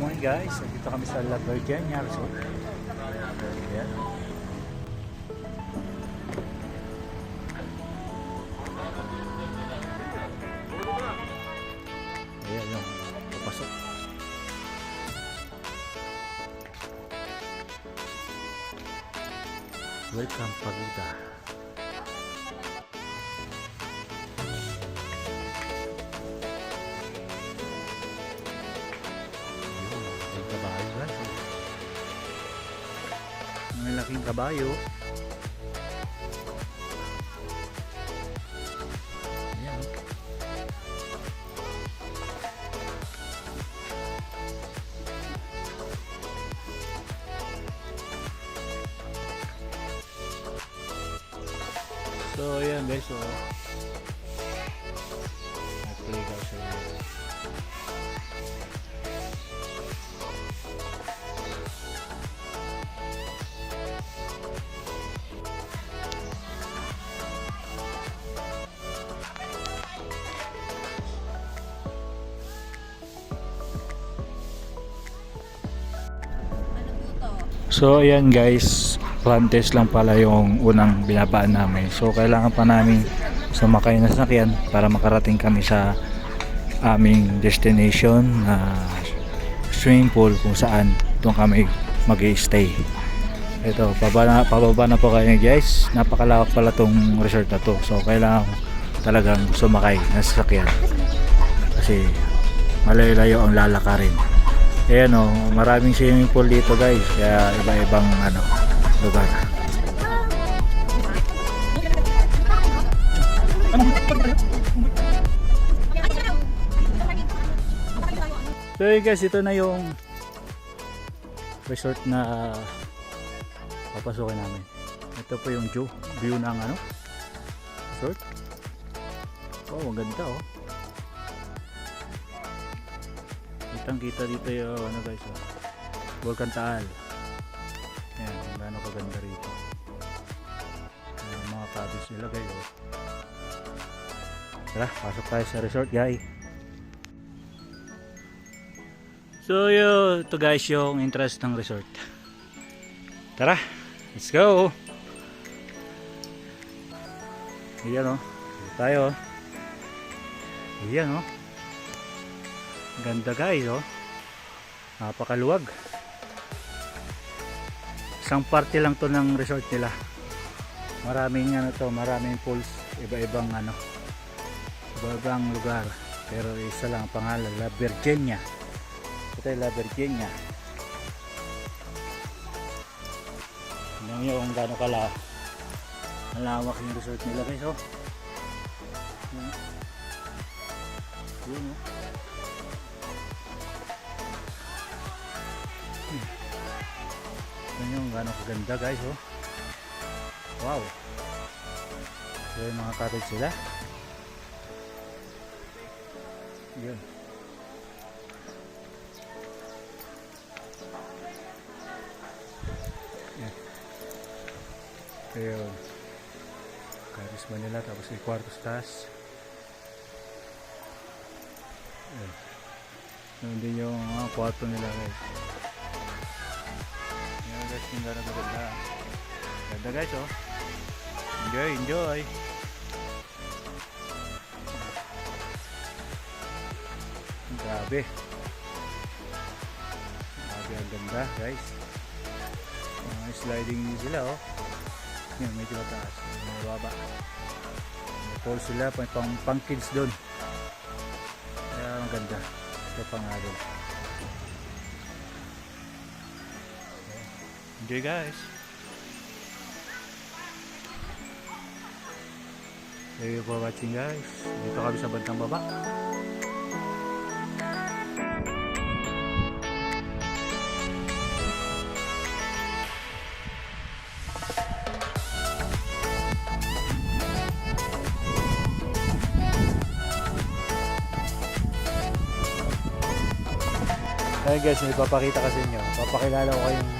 morning guys, dito kami sa La Virginia Resort. Ayan. Ayan yung papasok. Welcome Pagoda. Malaking kabayo. Ayan. So ayan guys, so nag-play ka sa inyo. So ayan guys, plan test lang pala yung unang binabaan namin. So kailangan pa namin sumakay na sasakyan para makarating kami sa aming destination na swimming pool kung saan doon kami mag-i-stay. Ito, pababa na po kayo guys. Napakalawak pala tong resort na to. So kailangan talagang sumakay na sasakyan kasi malayo-layo ang lalakarin. Ayan o, maraming swimming pool dito guys, kaya iba-ibang lugar. So guys, ito na yung resort na papasukin namin. Ito po yung view ng resort. Oh, ang ganda oh. Kita dito yung guys, Volcan Taal. Ayan, kung gaano kaganda rito. Mga cabins nila guys. Tara, pasok tayo sa resort guys. So ito guys yung entrance ng resort. Tara, let's go. Ayan o, tayo. Ayan o. Ganda guys oh. Napakaluwag. Isang parte lang to ng resort nila. Maraming maraming pools, iba-ibang iba-ibang lugar. Pero isa lang ang pangalan, La Virginia. Ito ay La Virginia. Tingnan niyo kung gaano malawak yung resort nila guys oh. Yun oh. Tignan nyo gano'ng kaganda guys oh. Wow. So yung mga cottage sila. Yun. Yan. Ayun. Karisma nila tapos may kwarto sa taas. Ayun. Yun din yung kwarto nila guys. Guys, yung ganda. Ganda guys oh. Enjoy. Grabe ang ganda guys. Sliding sila oh. Yan, medyo mataas, mababa. May pool sila, pang kids doon. Kaya ang ganda. Ito pang adult. Enjoy guys. Thank you for watching guys. Dito kami sa bandang baba. Ayun guys, may papakita kasi nyo. Papakilala ko kayong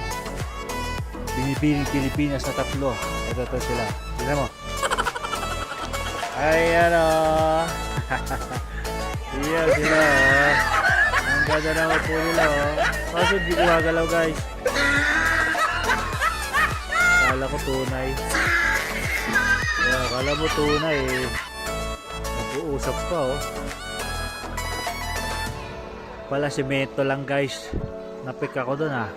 binibining Pilipinas na tatlo. Ito sila. Tignan mo. Ayan o. Iyan sila o. Ang Ganda naman po nila oh. Kaso di gumagalaw guys. Kala ko tunay. Kala mo tunay eh. Nag-uusap pa oh. Pala simento lang guys. Napik ako dun ah.